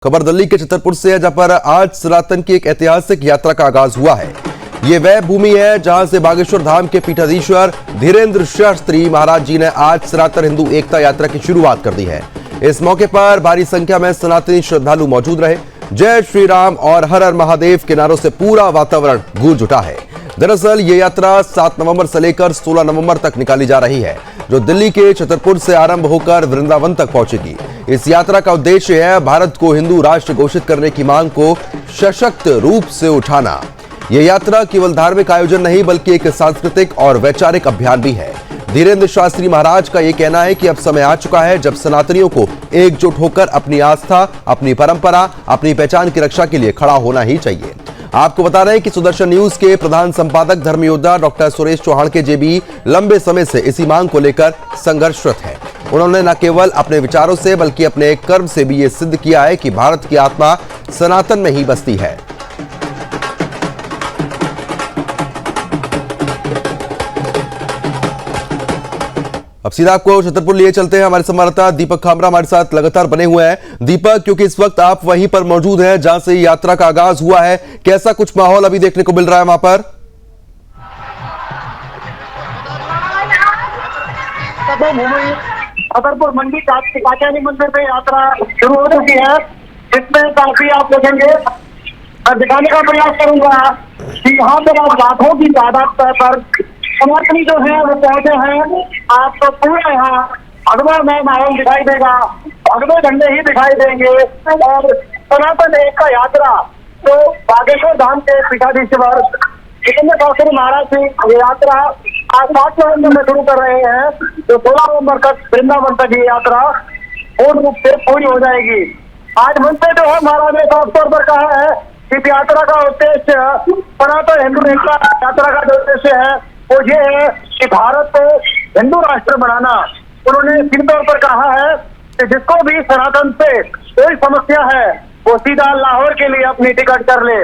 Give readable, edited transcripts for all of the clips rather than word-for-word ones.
खबर दिल्ली के छतरपुर से है, जहां पर आज सनातन की एक ऐतिहासिक यात्रा का आगाज हुआ है। ये वह भूमि है जहां से बागेश्वर धाम के पीठाधीश्वर धीरेन्द्र शास्त्री महाराज जी ने आज सनातन हिंदू एकता यात्रा की शुरुआत कर दी है। इस मौके पर भारी संख्या में सनातनी श्रद्धालु मौजूद रहे। जय श्री राम और हर हर महादेव के नारों से पूरा वातावरण गूंज उठा है। दरअसल ये यात्रा 7 नवंबर से लेकर 16 नवंबर तक निकाली जा रही है, जो दिल्ली के छतरपुर से आरंभ होकर वृंदावन तक पहुंचेगी। इस यात्रा का उद्देश्य है भारत को हिंदू राष्ट्र घोषित करने की मांग को सशक्त रूप से उठाना। यह यात्रा केवल धार्मिक आयोजन नहीं बल्कि एक सांस्कृतिक और वैचारिक अभियान भी है। धीरेन्द्र शास्त्री महाराज का यह कहना है कि अब समय आ चुका है जब सनातनियों को एकजुट होकर अपनी आस्था, अपनी परंपरा, अपनी पहचान की रक्षा के लिए खड़ा होना ही चाहिए। आपको बता रहे हैं कि सुदर्शन न्यूज के प्रधान संपादक धर्म योद्धा डॉक्टर सुरेश चौहान के जेबी लंबे समय से इसी मांग को लेकर संघर्षरत है। उन्होंने न केवल अपने विचारों से बल्कि अपने कर्म से भी ये सिद्ध किया है कि भारत की आत्मा सनातन में ही बसती है। अब सीधा आपको छतरपुर लिए चलते हैं। हमारे संवाददाता दीपक खामरा हमारे साथ लगातार बने हुए हैं। दीपक, क्योंकि इस वक्त आप वहीं पर मौजूद हैं जहां से यात्रा का आगाज हुआ है, कैसा कुछ माहौल अभी देखने को मिल रहा है वहां पर? छतरपुर मंडी कात्यायनी मंदिर में यात्रा शुरू हो चुकी है, जिसमें काफी आप देखेंगे। मैं दिखाने का प्रयास करूंगा कि यहाँ पर आप लाखों की तादाद पर सनातनी जो है वो पहुंचे हैं। आपको पूरा यहाँ भगवा में माहौल दिखाई देगा, भगवे झंडे ही दिखाई देंगे और सनातन एकता यात्रा तो बागेश्वर धाम के पीठाधीश्वर धीरेन्द्र शास्त्री महाराज की ये यात्रा आज 7 नवंबर में शुरू कर रहे हैं, तो 16 नवंबर तक वृंदावन तक ये यात्रा पूर्ण रूप से पूरी हो जाएगी। आज मंच पे जो है महाराज ने साफ तौर पर कहा है कि यात्रा का उद्देश्य सनातन हिंदू एकता यात्रा का जो उद्देश्य है वो ये है कि भारत को हिंदू राष्ट्र बनाना। उन्होंने सीधे तौर पर कहा है कि जिसको भी सनातन से कोई समस्या है वो सीधा लाहौर के लिए अपनी टिकट कर ले।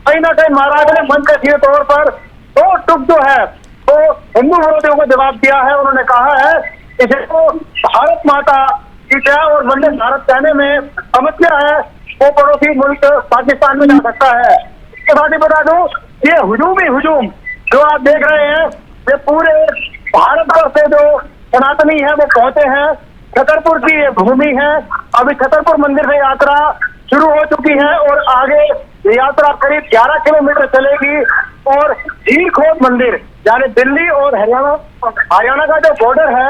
कहीं ना कहीं महाराज ने मन के सीधे तौर पर 2 टुक जो है तो हिंदू विरोधियों को जवाब दिया है। उन्होंने कहा है कि जिसको भारत माता की जय और वंदे भारत कहने में समस्या है वो पड़ोसी मुल्क पाकिस्तान में जा सकता है। इसके साथ ही बता दूं ये हुजूम जो आप देख रहे हैं ये पूरे भारत भर से जो सनातनी है वो पहुंचे हैं। छतरपुर की ये भूमि है। अभी छतरपुर मंदिर से यात्रा शुरू हो चुकी है और आगे ये यात्रा करीब 11 किलोमीटर चलेगी और झीलखोद मंदिर यानी दिल्ली और हरियाणा का जो बॉर्डर है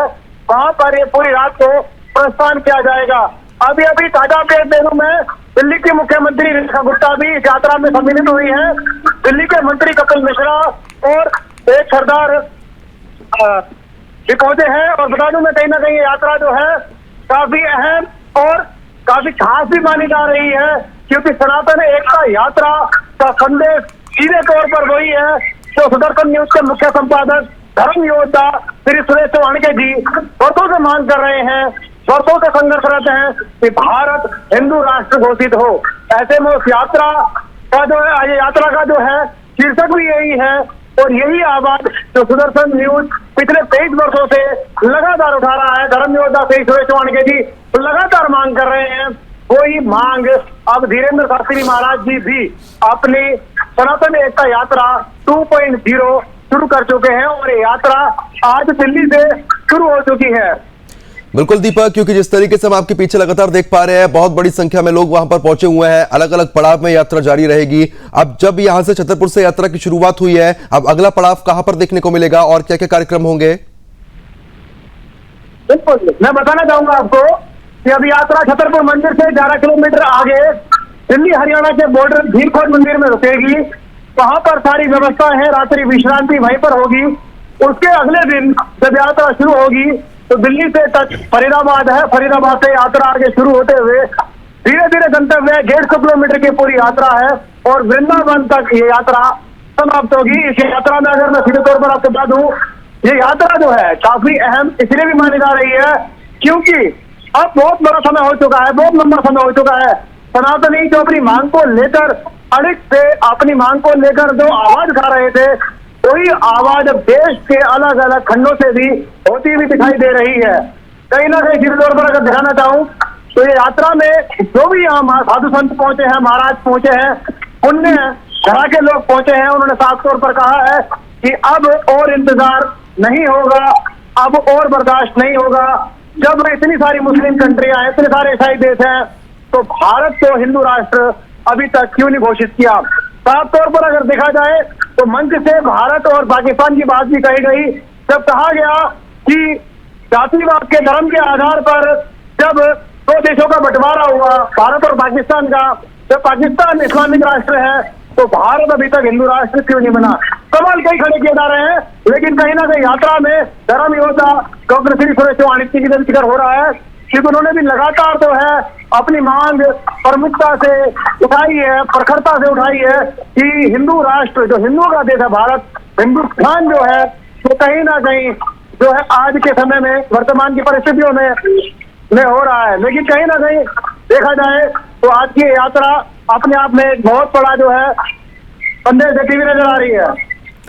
वहां पर ये पूरी रात को प्रस्थान किया जाएगा। अभी ताजा अपडेट दे दूं मैं, दिल्ली की मुख्यमंत्री रेखा गुप्ता भी इस यात्रा में सम्मिलित हुई है। दिल्ली के मंत्री कपिल मिश्रा और एक सरदार भी पहुंचे हैं। और बता दूं मैं कहीं ना कहीं ये यात्रा जो है काफी अहम और काफी खास भी मानी जा रही है, क्योंकि सनातन एकता यात्रा का संदेश सीधे तौर पर वही है जो सुदर्शन न्यूज के मुख्य संपादक धर्म योद्धा श्री सुरेश चौहान के जी वर्षों से मांग कर रहे हैं, वर्षों से संघर्षरत हैं कि भारत हिंदू राष्ट्र घोषित हो। ऐसे में उस यात्रा का जो है यात्रा का जो है शीर्षक भी यही है और यही आवाज जो सुदर्शन न्यूज पिछले 23 वर्षों से लगातार उठा रहा है। धर्म योद्धा श्री सुरेश चौहान के जी लगातार मांग कर रहे हैं। वही मांग अब धीरेन्द्र शास्त्री महाराज जी भी अपनी सनातन एकता यात्रा 2.0 शुरू कर चुके हैं और ये यात्रा आज दिल्ली से शुरू हो चुकी है। बिल्कुल दीपक, क्योंकि जिस तरीके से हम आपके पीछे लगातार देख पा रहे हैं, बहुत बड़ी संख्या में लोग वहां पर पहुंचे हुए हैं। अलग अलग पड़ाव में यात्रा जारी रहेगी। अब जब यहां से छतरपुर से यात्रा की शुरुआत हुई है, अब अगला पड़ाव कहां पर देखने को मिलेगा और क्या क्या कार्यक्रम होंगे? बिल्कुल, मैं बताना चाहूंगा आपको कि अभी यात्रा छतरपुर मंदिर से 11 किलोमीटर आगे दिल्ली हरियाणा के बॉर्डर झीलखोद मंदिर में रुकेगी। वहां पर सारी व्यवस्था है, रात्रि विश्रांति वहीं पर होगी। उसके अगले दिन जब यात्रा शुरू होगी तो दिल्ली से तक फरीदाबाद है, फरीदाबाद से यात्रा आगे शुरू होते हुए धीरे धीरे गंतव्य 150 किलोमीटर की पूरी यात्रा है और वृंदावन तक ये यात्रा समाप्त होगी। इस यात्रा में अगर मैं सीधे तौर पर आपको बता दूं, ये यात्रा जो है काफी अहम इसलिए भी मानी जा रही है क्योंकि अब बहुत बड़ा समय हो चुका है, बहुत लंबा समय हो चुका है। सनातनी जो अपनी मांग को लेकर अड़िग थे, अपनी मांग को लेकर जो आवाज उठा रहे थे, वही आवाज अब देश के अलग अलग खंडों से भी होती हुई दिखाई दे रही है। कहीं ना कहीं सीधे तौर पर अगर दिखाना चाहूं तो ये यात्रा में जो भी यहाँ साधु संत पहुंचे हैं, महाराज पहुंचे हैं, पुण्य घरा के लोग पहुंचे हैं, उन्होंने साफ तौर पर कहा है कि अब और इंतजार नहीं होगा, अब और बर्दाश्त नहीं होगा। जब इतनी सारी मुस्लिम कंट्रियां हैं, इतने सारे ईसाई देश हैं, तो भारत को हिंदू राष्ट्र अभी तक क्यों नहीं घोषित किया। साफ तौर पर अगर देखा जाए तो मंच से भारत और पाकिस्तान की बात भी कही गई, जब कहा गया कि जातिवाद के धर्म के आधार पर जब दो देशों का बंटवारा हुआ, भारत और पाकिस्तान का, जब पाकिस्तान इस्लामिक राष्ट्र है तो भारत अभी तक हिंदू राष्ट्र क्यों नहीं बना। सवाल कई खड़े किए जा रहे हैं, लेकिन कहीं ना कहीं यात्रा में धर्म योद्धा डॉक्टर श्री सुरेश चौहान की भी जिक्र हो रहा है, क्योंकि उन्होंने भी लगातार तो है अपनी मांग प्रमुखता से उठाई है, प्रखरता से उठाई है कि हिंदू राष्ट्र, जो हिंदुओं का देश है भारत, हिंदुस्तान जो है वो कहीं ना कहीं जो है आज के समय में वर्तमान की परिस्थितियों में हो रहा है। लेकिन कहीं ना कहीं देखा जाए तो आज की यात्रा अपने आप में एक बहुत बड़ा जो है संदेश देती हुई नजर आ रही है।